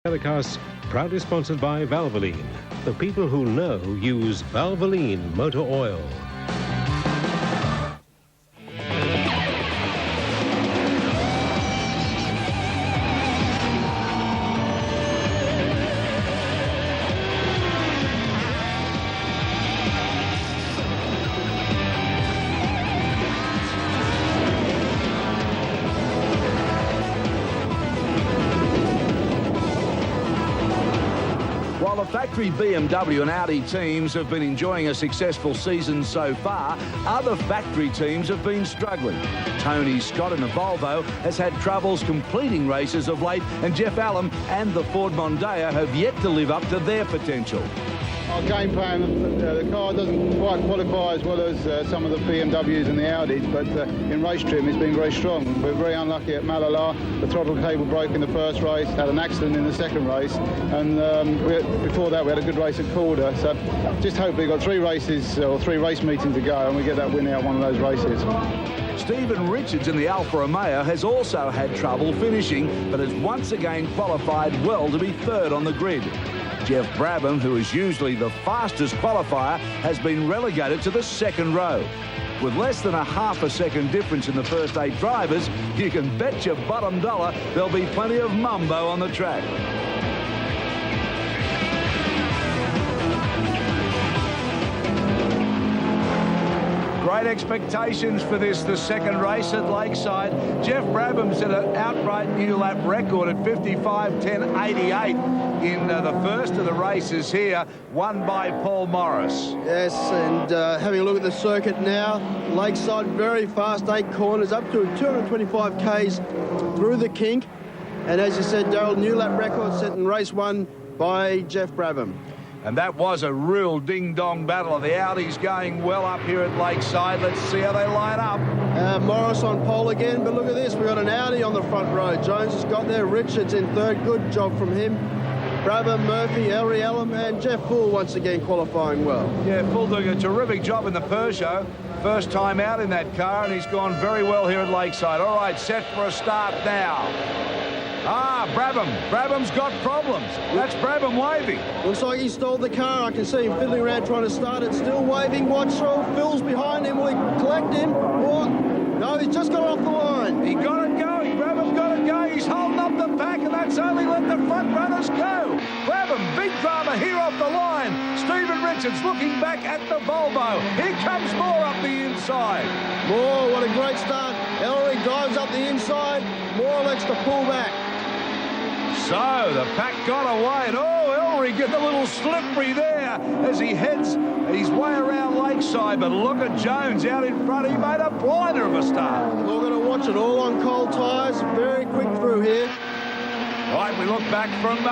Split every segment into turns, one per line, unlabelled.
Telecast, proudly sponsored by Valvoline. The people who know use Valvoline motor oil.
While the factory BMW and Audi teams have been enjoying a successful season so far, other factory teams have been struggling. Tony Scott in the Volvo has had troubles completing races of late, and Jeff Allen and the Ford Mondeo have yet to live up to their potential.
Our game plan, the car doesn't quite qualify as well as some of the BMWs and the Audis, but in race trim it's been very strong. We're very unlucky at Malala. The throttle cable broke in the first race, had an accident in the second race, and before that we had a good race at Calder. So just hope we've got 3 races or 3 race meetings to go and we get that win out one of those races.
Stephen Richards in the Alfa Romeo has also had trouble finishing, but has once again qualified well to be third on the grid. Jeff Brabham, who is usually the fastest qualifier, has been relegated to the second row. With less than a half a second difference in the first 8 drivers, you can bet your bottom dollar there'll be plenty of mumbo on the track. Great expectations for this, the second race at Lakeside. Jeff Brabham set an outright new lap record at 55:10.88 in the first of the races here, won by Paul Morris.
Yes, and having a look at the circuit now, Lakeside very fast, 8 corners, up to 225 k's through the kink. And as you said, Daryl, new lap record set in race 1 by Jeff Brabham.
And that was a real ding-dong battle. The Audis going well up here at Lakeside. Let's see how they line up.
Morris on pole again, but look at this. We've got an Audi on the front row. Jones has got there. Richards in third. Good job from him. Brabham, Murphy, Ellery Ellum, and Jeff Full once again qualifying well.
Yeah, Full doing a terrific job in the Peugeot. First time out in that car, and he's gone very well here at Lakeside. All right, set for a start now. Brabham. Brabham's got problems. That's Brabham waving.
Looks like he stole the car. I can see him fiddling around trying to start it. Still waving. Watch through. Phil's behind him. Will he collect him? Or... No, he's just got off the line.
He got it going. Brabham got it going. He's holding up the pack, and that's only let the front runners go. Brabham, big drama here off the line. Stephen Richards looking back at the Volvo. Here comes Moore up the inside.
Moore, what a great start. Ellery drives up the inside. Moore lets the pull back.
So the pack got away, and Ellery getting a little slippery there as he heads his way around Lakeside. But look at Jones out in front. He made a blinder of a start.
We're going to watch it all on cold tyres. Very quick through here.
Right, we look back from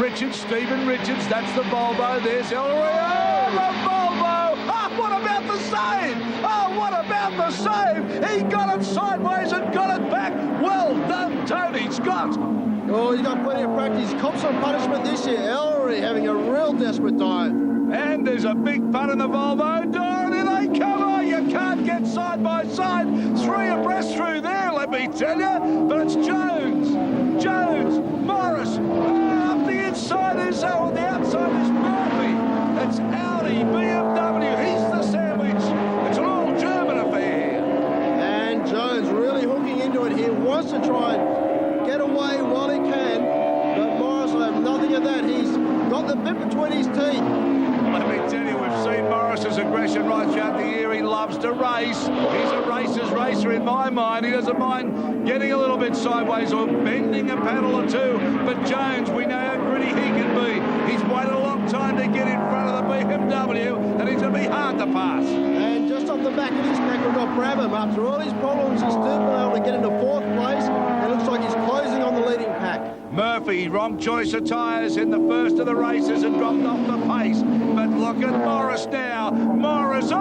Richards, Stephen Richards. That's the Volvo. There's Ellery. Oh, the Volvo! Oh, what about the save? Oh, what about the save? He got it sideways and got it back. Well done, Tony Scott.
Oh, he's got plenty of practice. Cops on punishment this year. Ellery having a real desperate time.
And there's a big putt in the Volvo. Door, here they come. Oh, you can't get side by side. 3 abreast through there, let me tell you. But it's Jones, Morris. Up the inside is, on the outside is Murphy. It's Audi, BMW. He's the sandwich. It's an all-German affair.
And Jones really hooking into it here. Wants to try and get away while he can, but Morris will have nothing of that. He's got the bit between his teeth.
Let me tell you, we've seen Morris's aggression right throughout the year. He loves to race. He's a racer's racer in my mind. He doesn't mind getting a little bit sideways or bending a paddle or two. But Jones, we know how gritty he can be. He's waited a long time to get in front of the BMW, and he's going to be hard to pass.
And just off the back of this pack, we've got Brabham. After all his problems, he's still been able to get into 4th place. It looks like he's closing on the leading pack.
Murphy, wrong choice of tyres in the first of the races and dropped off the pace. But look at Morris now. Morris,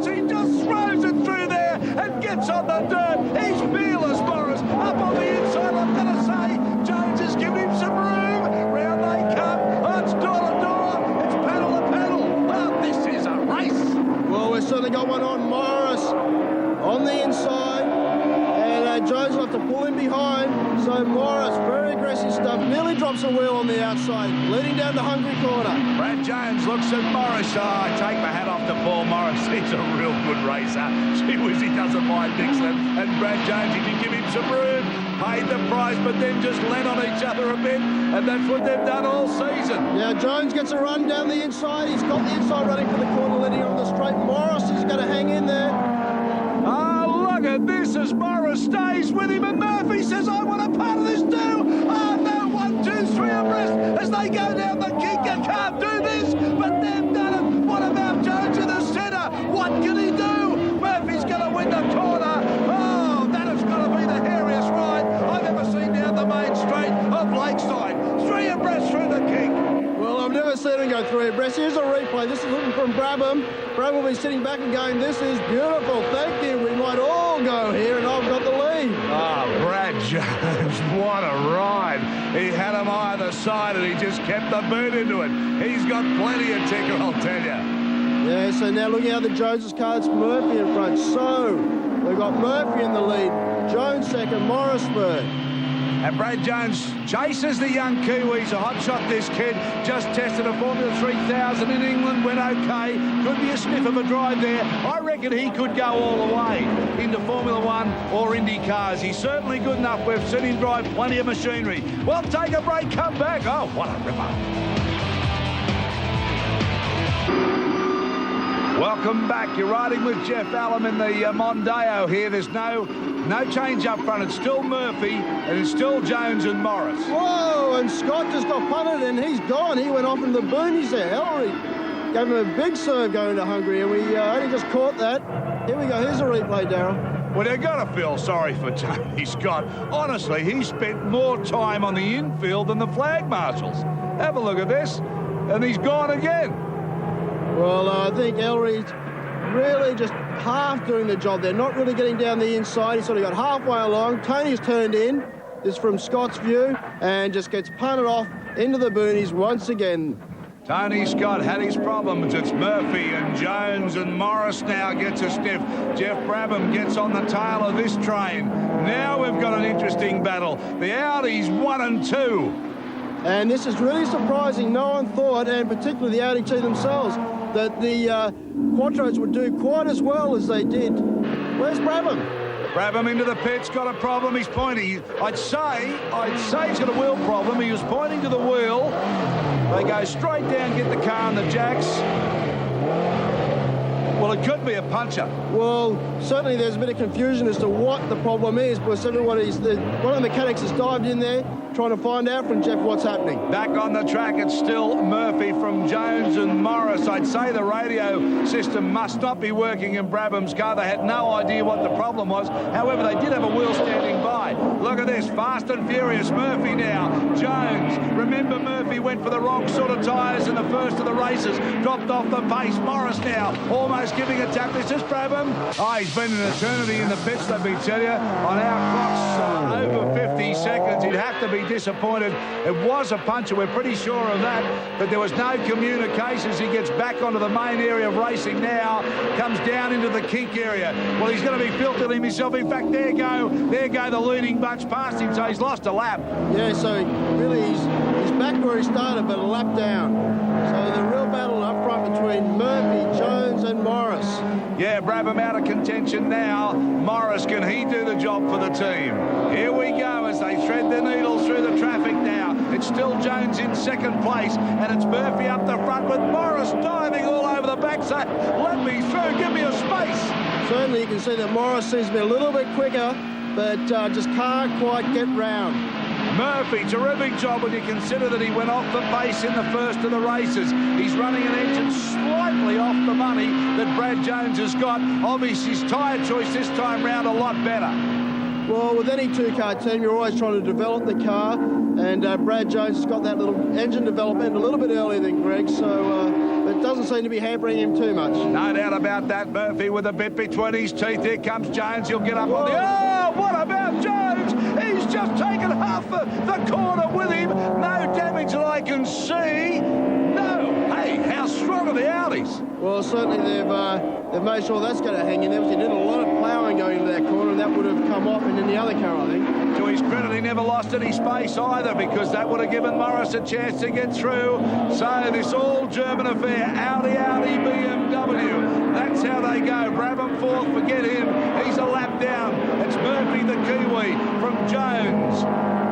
he just throws it through there and gets on the dirt. He's fearless, Morris. Up on the inside, I'm going to say. Jones has given him some room. Round they come. Oh, it's door to door. It's pedal to pedal. Oh, this is a race.
Well, we've certainly got one on Morris on the inside. And Jones will have to pull him behind. So Morris, very aggressive stuff. Nearly drops a wheel on the outside, leading down the Hungry corner.
Brad Jones looks at Morris. I take my hat off to Paul Morris. He's a real good racer. Gee whiz, he doesn't mind Dixon. And Brad Jones, if you give him some room, paid the price, but then just lent on each other a bit. And that's what they've done all season.
Yeah, Jones gets a run down the inside. He's got the inside running for the corner, leading on the straight. Morris is going to hang in there.
Oh, look at this as Morris stays with him. And Murphy says, I want a part of this too. Oh, no, 1, 2, 3 abreast as they go down the kink. I can't do this, but they've done it. What about Jones in the centre? What can he do? Murphy's going to win the corner. Oh, that has got to be the hairiest ride I've ever seen down the main straight of Lakeside. 3 abreast through the kink.
Well, I've never seen him go 3 abreast. Here's a replay. This is looking from Brabham. Brabham will be sitting back and going, this is beautiful. Thank you. We might all go here, and I've got the lead.
Ah, Brad Jones, what a ride. He had him either side, and he just kept the boot into it. He's got plenty of ticker, I'll tell you.
Yeah, so now looking at the Joneses car, it's Murphy in front. So we've got Murphy in the lead. Jones second, Morris third.
And Brad Jones chases the young Kiwis. A hot shot, this kid. Just tested a Formula 3000 in England. Went okay. Could be a sniff of a drive there. I reckon he could go all the way into Formula 1 or Indy cars. He's certainly good enough. We've seen him drive plenty of machinery. Well, take a break, come back. Oh, what a ripper. Welcome back. You're riding with Jeff Allen in the Mondeo here. There's no change up front. It's still Murphy and it's still Jones and Morris.
Whoa, and Scott just got punted and he's gone. He went off in the boonies there. Ellery gave him a big serve going to Hungary, and we only just caught that. Here we go. Here's a replay, Darryl.
Well, you've got to feel sorry for Tony Scott. Honestly, he spent more time on the infield than the flag marshals. Have a look at this. And he's gone again.
Well, I think Ellery's really just half doing the job there, not really getting down the inside. He sort of got halfway along. Tony's turned in. This is from Scott's view, and just gets punted off into the boonies once again.
Tony Scott had his problems. It's Murphy and Jones, and Morris now gets a stiff. Jeff Brabham gets on the tail of this train. Now we've got an interesting battle. The Audi's 1 and 2.
And this is really surprising. No one thought, and particularly the Audi team themselves, that the Quattros would do quite as well as they did. Where's Brabham?
Brabham into the pits, got a problem. He's pointing. I'd say he's got a wheel problem. He was pointing to the wheel. They go straight down, get the car on the jacks. Well, it could be a puncher.
Well, certainly there's a bit of confusion as to what the problem is, because one of the mechanics has dived in there trying to find out from Jeff what's happening.
Back on the track, it's still Murphy from Jones and Morris. I'd say the radio system must not be working in Brabham's car. They had no idea what the problem was. However, they did have a wheel standing by. Look at this, fast and furious. Murphy now, Jones. Remember, Murphy went for the wrong sort of tyres in the first of the races. Dropped off the pace. Morris now, almost giving a tap. This is Brabham. Oh, he's been an eternity in the pits, let me tell you. On our clocks, over 50 seconds. He'd have to be disappointed. It was a puncher, we're pretty sure of that, but there was no communications. He gets back onto the main area of racing now, comes down into the kink area. Well, he's going to be filtering himself. In fact, there go the leading bunch past him, so he's lost a lap.
Yeah, so really he's back where he started, but a lap down. So the real battle up front between Murphy, Jones and Morris.
Yeah, Brabham out of contention now. Morris, can he do the job for the team? Here we go as they thread their needles through the traffic now. It's still Jones in second place, and it's Murphy up the front with Morris diving all over the backside. Let me through, give me a space.
Certainly you can see that Morris seems to be a little bit quicker, but just can't quite get round.
Murphy, terrific job when you consider that he went off the pace in the first of the races. He's running an engine slightly off the money that Brad Jones has got. Obviously, his tyre choice this time round a lot better.
Well, with any two-car team, you're always trying to develop the car, and Brad Jones has got that little engine development a little bit earlier than Greg, so it doesn't seem to be hampering him too much.
No doubt about that. Murphy with a bit between his teeth. Here comes Jones. He'll get up on the... Oh, what about Jones? He's just taken half the corner with him. No damage that I can see. No. Hey, how strong are the Audis?
Well, certainly they've made sure that's going to hang in there. They did a lot of ploughing going into that corner, and that would have come off and in the other car, I think.
To his credit, he never lost any space either, because that would have given Morris a chance to get through. So this all-German affair, Audi, BMW, that's how they go. Brabham fourth, forget him. He's a lap down. It's Murphy, the Kiwi, from Jones.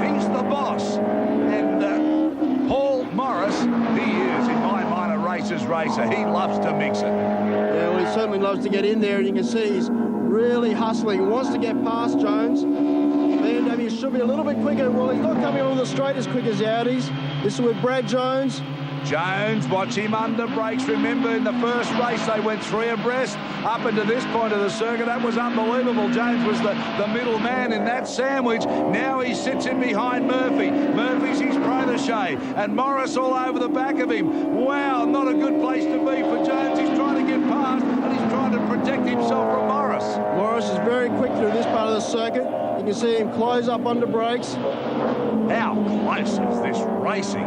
He's the boss. And Paul Morris, he is, in my mind, a racer's racer. He loves to mix it.
Yeah, well, he certainly loves to get in there, and you can see he's really hustling. He wants to get past Jones. BMW should be a little bit quicker. Well, he's not coming on the straight as quick as the Audis. This is with Brad Jones.
Jones, watch him under brakes. Remember, in the first race, they went three abreast up into this point of the circuit. That was unbelievable. Jones was the middle man in that sandwich. Now he sits in behind Murphy. Murphy's his protege, and Morris all over the back of him. Wow, not a good place to be for Jones. He's trying to get past, and he's trying to protect himself from Morris.
Morris is very quick through this part of the circuit. You can see him close up under brakes.
How close is this racing?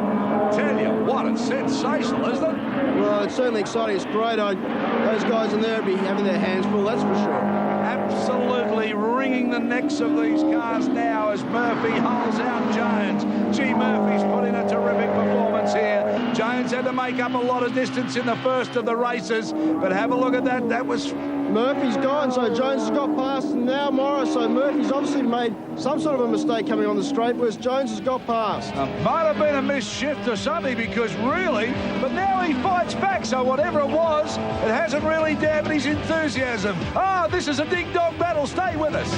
Tell you what, it's sensational, isn't it?
Well, it's certainly exciting. It's great. Those guys in there will be having their hands full, that's for sure.
Absolutely wringing the necks of these cars now as Murphy holds out Jones. Gee, Murphy's put in a terrific performance here. Jones had to make up a lot of distance in the first of the races, but have a look at that. That was...
Murphy's gone, so Jones has got past, and now Morris. So Murphy's obviously made some sort of a mistake coming on the straight, whereas Jones has got past.
Might have been a missed shift or something, because really, but now he fights back, so whatever it was, it hasn't really dampened his enthusiasm. Oh, this is a ding-dong battle. Stay with us.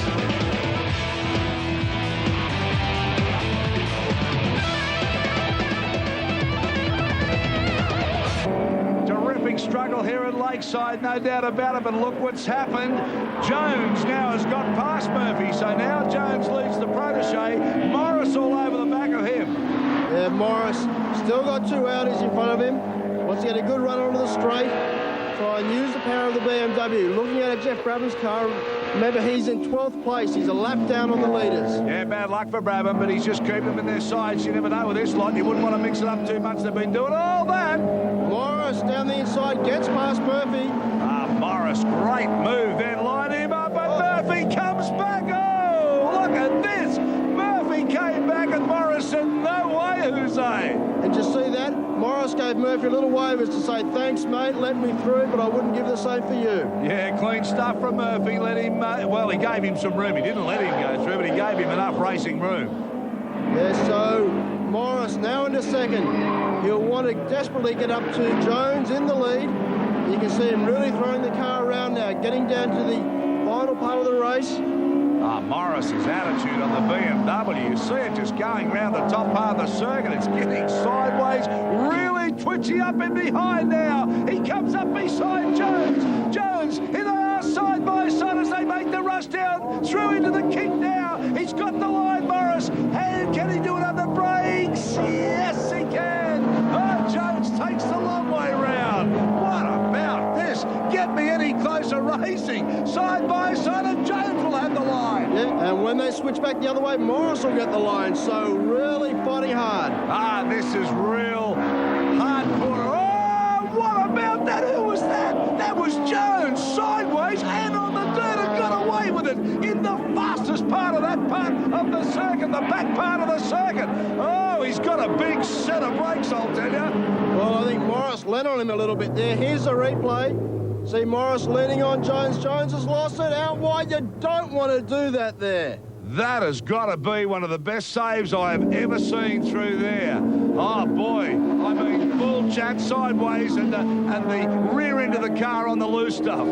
Struggle here at Lakeside, no doubt about it, but look what's happened. Jones now has got past Murphy, so now Jones leads the protege. Morris all over the back of him.
Yeah, Morris still got two Audis in front of him. Wants to get a good run onto the straight. Try and use the power of the BMW. Looking at Jeff Brabham's car, remember he's in 12th place. He's a lap down on the leaders.
Yeah, bad luck for Brabham, but he's just keeping them in their sides. You never know with this lot. You wouldn't want to mix it up too much. They've been doing all that.
Morris down the inside gets past Murphy.
Morris, great move then. Line him up, and Murphy comes back. Oh, look at this. Murphy came back, and Morris said, no way, Jose.
And you see that? Morris gave Murphy a little wave as to say, thanks, mate, let me through, but I wouldn't give the same for you.
Yeah, clean stuff from Murphy. Let him, well, he gave him some room. He didn't let him go through, but he gave him enough racing room.
Yeah, so Morris now into second. He'll want to desperately get up to Jones in the lead. You can see him really throwing the car around now, getting down to the final part of the race.
Morris's attitude on the BMW, you see it just going around the top part of the circuit. It's getting sideways, really twitchy up in behind now. He comes up beside Jones. Jones, here they are side by side as they make the rush down through into the kick now. He's got the line, Morris. And can he do it under brakes? Yes, he can. Oh, Jones takes the long way round. What about this? Get me any closer racing. Side by side, and Jones will have the line.
Yeah, and when they switch back the other way, Morris will get the line. So really fighting hard.
This is real hardcore. Oh, what about that? Who was that? That was Jones, sideways and on the dirt, and got away with it in the fastest part of that part of the circuit, the back part of the circuit. Oh, he's got a big set of brakes, I'll tell you.
Well, I think Morris led on him a little bit there. Here's the replay. See Morris leaning on Jones. Jones has lost it out wide. You don't want to do that there.
That has got to be one of the best saves I have ever seen through there. Oh, boy. I mean, full chat sideways and the rear end of the car on the loose stuff.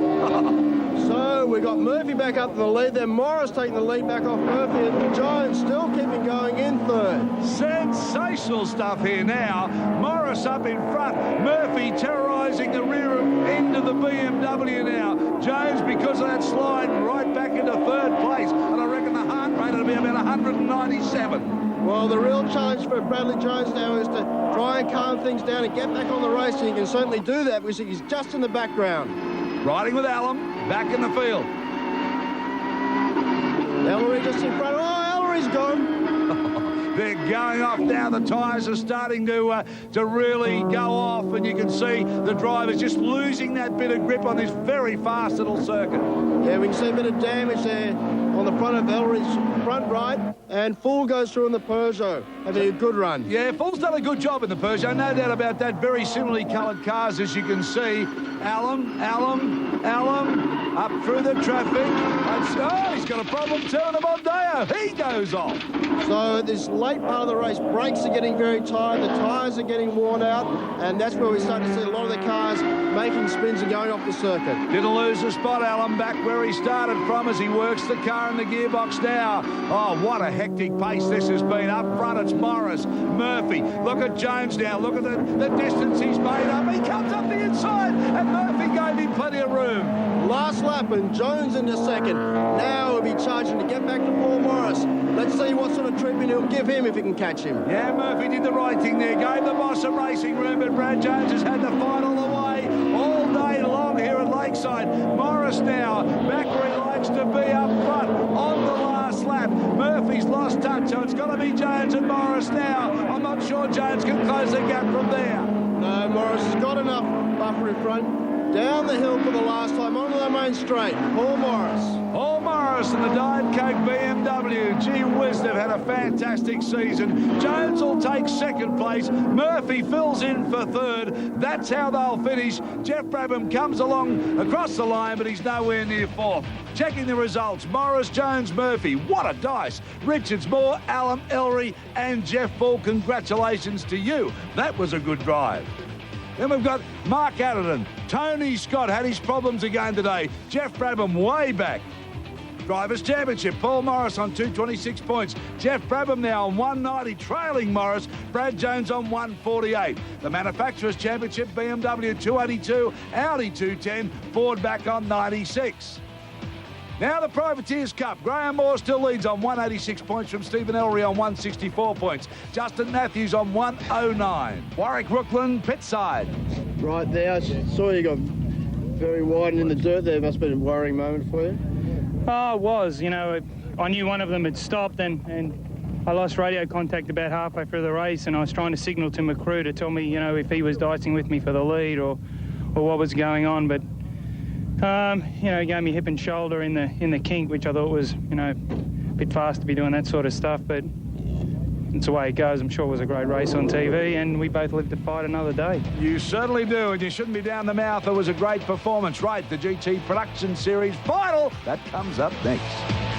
So we got Murphy back up to the lead. Then Morris taking the lead back off Murphy. And Jones still keeping going in third.
Sensational stuff here now. Morris up in front. Murphy terrorising the rear end of the BMW now. Jones, because of that slide, right back into third place. And I reckon the heart rate will be about 197.
Well, the real challenge for Bradley Jones now is to try and calm things down and get back on the race, and he can certainly do that because he's just in the background.
Riding with Allen, back in the field.
Ellery just in front. Oh, Ellery's gone.
They're going off now. The tyres are starting to really go off, and you can see the drivers just losing that bit of grip on this very fast little circuit.
Yeah, we can see a bit of damage there on the front of Ellery's front right, and Full goes through in the Peugeot, having a good run.
Yeah, Full's done a good job in the Peugeot, no doubt about that. Very similarly coloured cars, as you can see. Alum, up through the traffic. Oh, he's got a problem turning the Mondeo. He goes off.
So at this late part of the race, brakes are getting very tired, the tyres are getting worn out, and that's where we start to see a lot of the cars making spins and going off the circuit.
Didn't lose the spot, Alan, back where he started from as he works the car in the gearbox now. Oh, what a hectic pace this has been. Up front, it's Morris, Murphy. Look at Jones now. Look at the distance he's made up. He comes up the inside, and Murphy gave him plenty of room.
Last lap, and Jones into second. Now he'll be charging to get back to Paul Morris. Let's see what sort of treatment he'll give him if he can catch him.
Yeah, Murphy did the right thing there. Gave the boss some racing room, but Brad Jones has had to fight all the way, all day long here at Lakeside. Morris now, back where he likes to be, up front, on the last lap. Murphy's lost touch, so it's got to be Jones and Morris now. I'm not sure Jones can close the gap from there.
No, Morris has got enough buffer in front. Down the hill for the last time, onto the main straight. Paul Morris.
Paul Morris and the Diet Coke BMW. Gee whiz, they've had a fantastic season. Jones will take second place. Murphy fills in for third. That's how they'll finish. Jeff Brabham comes along across the line, but he's nowhere near fourth. Checking the results, Morris, Jones, Murphy. What a dice. Richards, Moore, Allen, Ellery and Jeff Bull. Congratulations to you. That was a good drive. Then we've got Mark Adderton. Tony Scott had his problems again today. Jeff Brabham way back. Drivers' Championship, Paul Morris on 226 points. Jeff Brabham now on 190, trailing Morris. Brad Jones on 148. The Manufacturers' Championship, BMW 282, Audi 210, Ford back on 96. Now the Privateers Cup. Graham Moore still leads on 186 points from Stephen Ellery on 164 points. Justin Matthews on 109. Warwick Rooklyn, pit side.
Right there, I saw you got very wide and in the dirt there. Must have been a worrying moment for you.
Oh, it was. You know, I knew one of them had stopped and I lost radio contact about halfway through the race, and I was trying to signal to my crew to tell me, you know, if he was dicing with me for the lead or what was going on. But you know, he gave me hip and shoulder in the kink, which I thought was, you know, a bit fast to be doing that sort of stuff, but it's the way it goes. I'm sure it was a great race on TV, and we both live to fight another day.
You certainly do, and you shouldn't be down the mouth. It was a great performance. Right, the GT Production Series final, that comes up next.